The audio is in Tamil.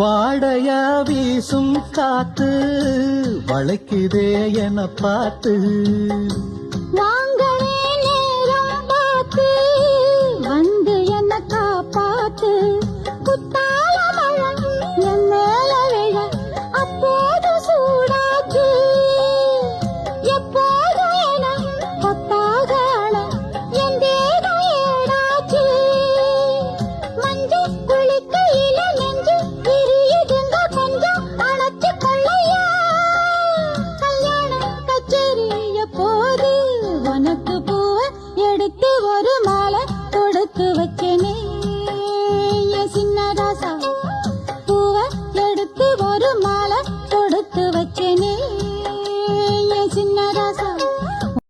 வாடையா வீசும் காத்து வளைக்குதே என பார்த்து வாங்களே நேரம் பார்த்து வந்து என்ன காப்பாத்து குத்தால மழை என் மேல விழ அப்போது சூடாச்சு எப்போது என கொத்தாக என் தேகம் ஏடாச்சு மஞ்சு குளிக்கையில நெஞ்சு விரியுதுங்க கொஞ்சம் அணைச்சு கொள்ளையா கல்யாண கச்சேரிய போது உனக்கு பூவை எடுத்து ஒரு